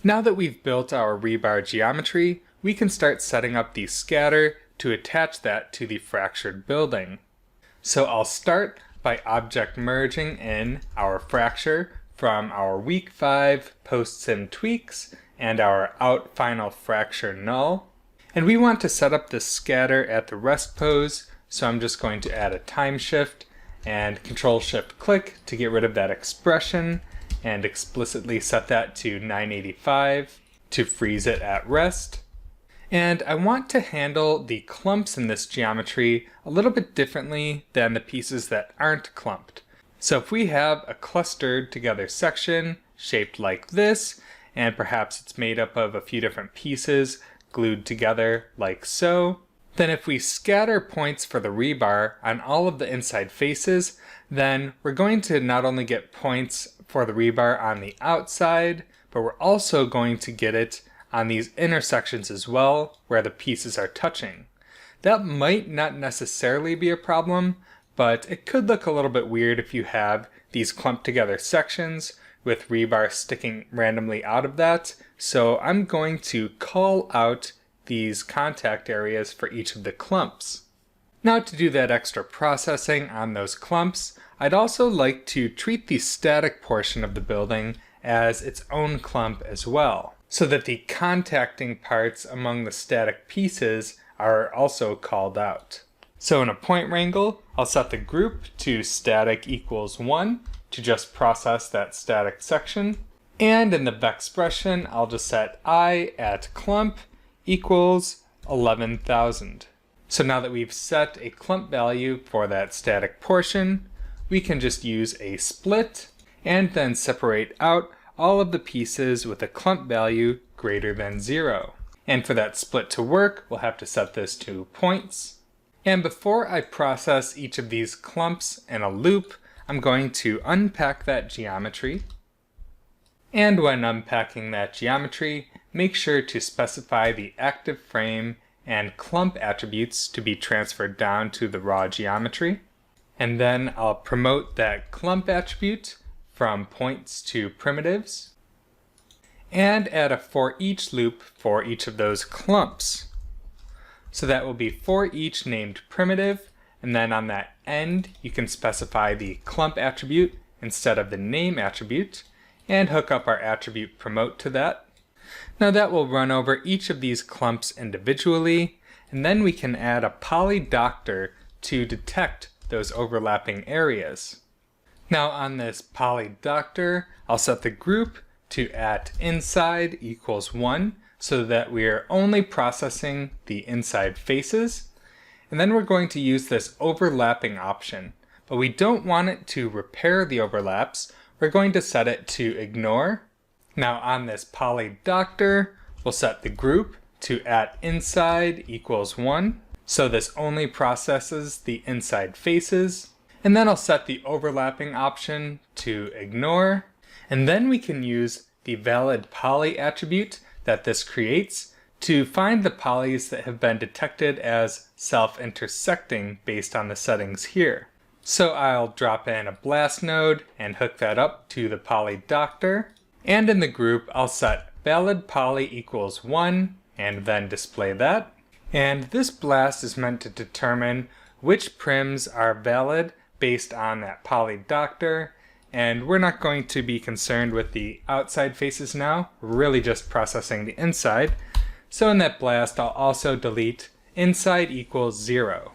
Now that we've built our rebar geometry, we can start setting up the scatter to attach that to the fractured building. So I'll start by object merging in our fracture from our week 5 post-sim tweaks and our out final fracture null. And we want to set up the scatter at the rest pose, so I'm just going to add a time shift and Control-Shift-Click to get rid of that expression and explicitly set that to 985 to freeze it at rest. And I want to handle the clumps in this geometry a little bit differently than the pieces that aren't clumped. So if we have a clustered together section shaped like this, and perhaps it's made up of a few different pieces glued together like so, then if we scatter points for the rebar on all of the inside faces, then we're going to not only get points for the rebar on the outside, but we're also going to get it on these intersections as well, where the pieces are touching. That might not necessarily be a problem, but it could look a little bit weird if you have these clumped together sections with rebar sticking randomly out of that. So I'm going to call out these contact areas for each of the clumps. Now to do that extra processing on those clumps, I'd also like to treat the static portion of the building as its own clump as well, so that the contacting parts among the static pieces are also called out. So in a point wrangle, I'll set the group to static equals 1 to just process that static section. And in the vexpression, I'll just set I at clump equals 11,000. So now that we've set a clump value for that static portion, we can just use a split and then separate out all of the pieces with a clump value greater than 0. And for that split to work, we'll have to set this to points. And before I process each of these clumps in a loop, I'm going to unpack that geometry. And when unpacking that geometry, make sure to specify the active frame and clump attributes to be transferred down to the raw geometry. And then I'll promote that clump attribute from points to primitives, and add a for each loop for each of those clumps. So that will be for each named primitive, and then on that end you can specify the clump attribute instead of the name attribute, and hook up our attribute promote to that. Now that will run over each of these clumps individually, and then we can add a poly doctor to detect those overlapping areas. Now on this poly doctor, I'll set the group to at inside equals 1 so that we are only processing the inside faces. And then we're going to use this overlapping option, but we don't want it to repair the overlaps. We're going to set it to ignore. Now on this poly doctor, we'll set the group to at inside equals 1. So this only processes the inside faces. And then I'll set the overlapping option to ignore. And then we can use the valid poly attribute that this creates to find the polys that have been detected as self-intersecting based on the settings here. So I'll drop in a blast node and hook that up to the poly doctor. And in the group, I'll set valid poly equals 1 and then display that. And this blast is meant to determine which prims are valid based on that poly doctor, and we're not going to be concerned with the outside faces now. We're really just processing the inside. So in that blast, I'll also delete inside equals 0.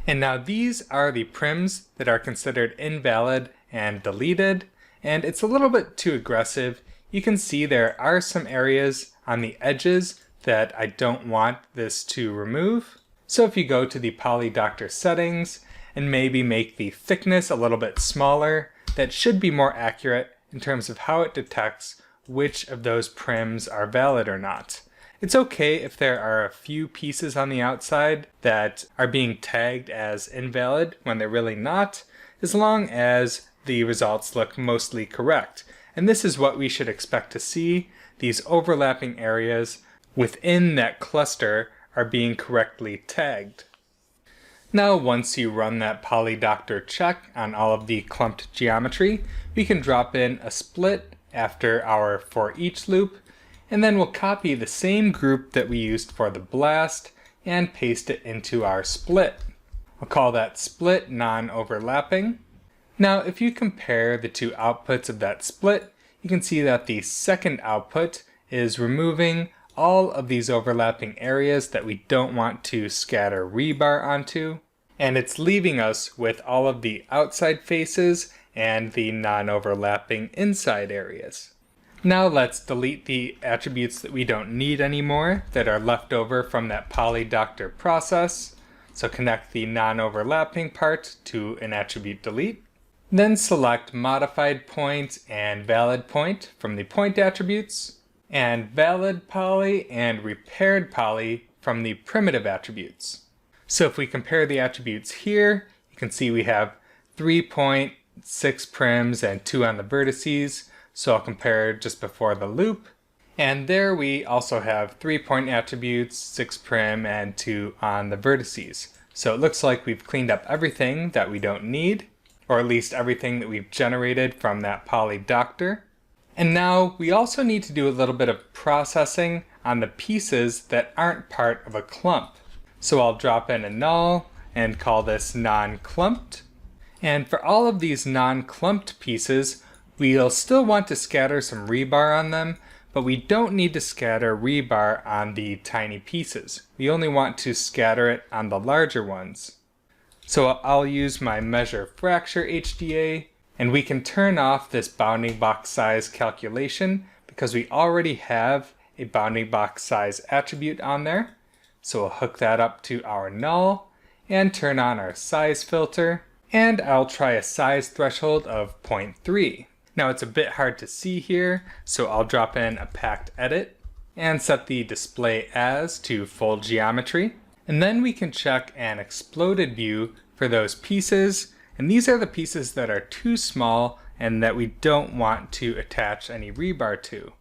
And now these are the prims that are considered invalid and deleted, and it's a little bit too aggressive. You can see there are some areas on the edges that I don't want this to remove. So if you go to the poly doctor settings and maybe make the thickness a little bit smaller, that should be more accurate in terms of how it detects which of those prims are valid or not. It's okay if there are a few pieces on the outside that are being tagged as invalid when they're really not, as long as the results look mostly correct. And this is what we should expect to see. These overlapping areas within that cluster are being correctly tagged. Now once you run that poly doctor check on all of the clumped geometry, we can drop in a split after our for each loop, And then we'll copy the same group that we used for the blast and paste it into our split. I'll call that split non-overlapping. Now if you compare the two outputs of that split, you can see that the second output is removing all of these overlapping areas that we don't want to scatter rebar onto, and it's leaving us with all of the outside faces and the non-overlapping inside areas. Now let's delete the attributes that we don't need anymore that are left over from that polydoctor process. So connect the non-overlapping part to an attribute delete. Then select modified point and valid point from the point attributes, and valid poly and repaired poly from the primitive attributes. So if we compare the attributes here, you can see we have 3.6 prims and 2 on the vertices. So I'll compare just before the loop. And there we also have 3 point attributes, 6 prim, and 2 on the vertices. So it looks like we've cleaned up everything that we don't need, or at least everything that we've generated from that polydoctor. And now we also need to do a little bit of processing on the pieces that aren't part of a clump. So I'll drop in a null and call this non-clumped. And for all of these non-clumped pieces, we'll still want to scatter some rebar on them, but we don't need to scatter rebar on the tiny pieces. We only want to scatter it on the larger ones. So I'll use my measure fracture HDA, and we can turn off this bounding box size calculation because we already have a bounding box size attribute on there. So we'll hook that up to our null and turn on our size filter, and I'll try a size threshold of 0.3. Now it's a bit hard to see here, so I'll drop in a packed edit and set the display as to full geometry. And then we can check an exploded view for those pieces, and these are the pieces that are too small and that we don't want to attach any rebar to.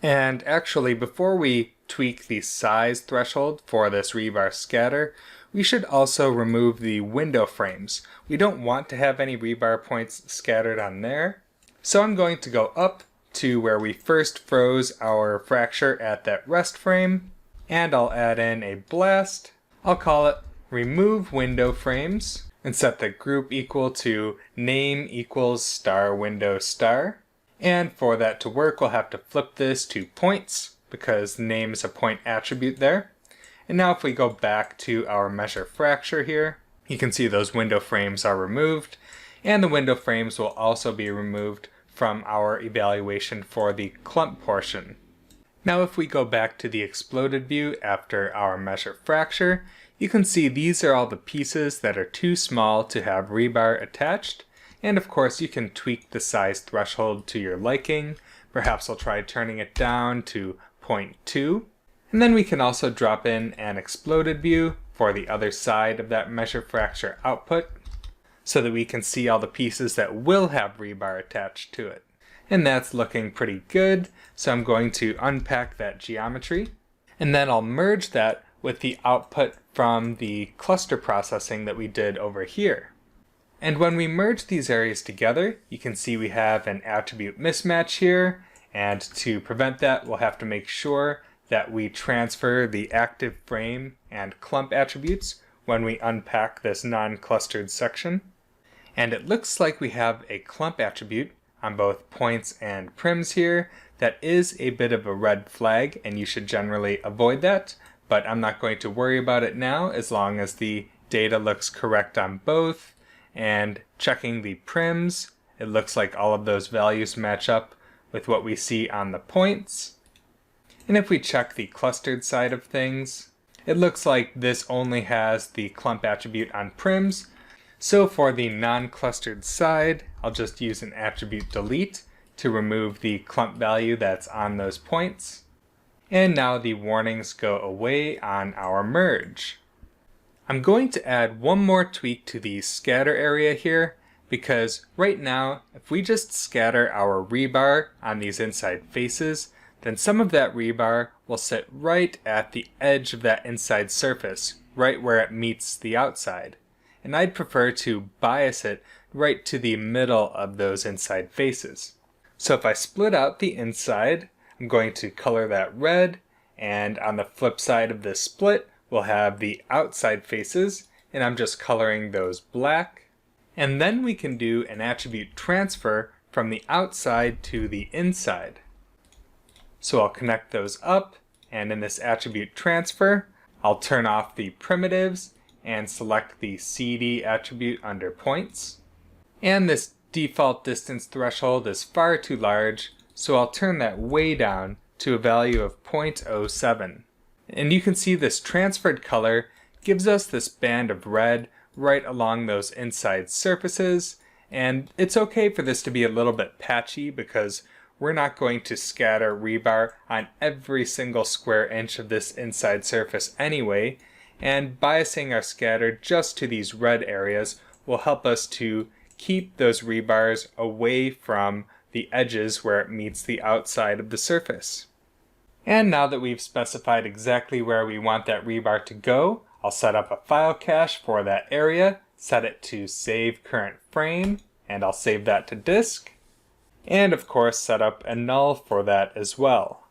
And actually, before we tweak the size threshold for this rebar scatter, we should also remove the window frames. We don't want to have any rebar points scattered on there. So I'm going to go up to where we first froze our fracture at that rest frame, and I'll add in a blast. I'll call it remove window frames and set the group equal to name equals star window star. And for that to work, we'll have to flip this to points because name is a point attribute there. And now if we go back to our measure fracture here, you can see those window frames are removed, and the window frames will also be removed from our evaluation for the clump portion. Now if we go back to the exploded view after our measure fracture, you can see these are all the pieces that are too small to have rebar attached, and of course you can tweak the size threshold to your liking. Perhaps I'll try turning it down to 0.2, and then we can also drop in an exploded view for the other side of that measure fracture output, so that we can see all the pieces that will have rebar attached to it. And that's looking pretty good, so I'm going to unpack that geometry, and then I'll merge that with the output from the cluster processing that we did over here. And when we merge these areas together, you can see we have an attribute mismatch here, and to prevent that, we'll have to make sure that we transfer the active frame and clump attributes when we unpack this non-clustered section. And it looks like we have a clump attribute on both points and prims here that is a bit of a red flag, and you should generally avoid that, but I'm not going to worry about it now as long as the data looks correct on both. And checking the prims, it looks like all of those values match up with what we see on the points. And if we check the clustered side of things, it looks like this only has the clump attribute on prims. So for the non-clustered side, I'll just use an attribute delete to remove the clump value that's on those points. And now the warnings go away on our merge. I'm going to add one more tweak to the scatter area here, because right now, if we just scatter our rebar on these inside faces, then some of that rebar will sit right at the edge of that inside surface, right where it meets the outside. And I'd prefer to bias it right to the middle of those inside faces. So if I split out the inside, I'm going to color that red, and on the flip side of this split, we'll have the outside faces, and I'm just coloring those black. And then we can do an attribute transfer from the outside to the inside. So I'll connect those up, and in this attribute transfer, I'll turn off the primitives and select the CD attribute under points. And this default distance threshold is far too large, so I'll turn that way down to a value of 0.07. And you can see this transferred color gives us this band of red right along those inside surfaces, and it's okay for this to be a little bit patchy because we're not going to scatter rebar on every single square inch of this inside surface anyway, and biasing our scatter just to these red areas will help us to keep those rebars away from the edges where it meets the outside of the surface. And now that we've specified exactly where we want that rebar to go, I'll set up a file cache for that area, set it to save current frame, and I'll save that to disk. And of course set up a null for that as well.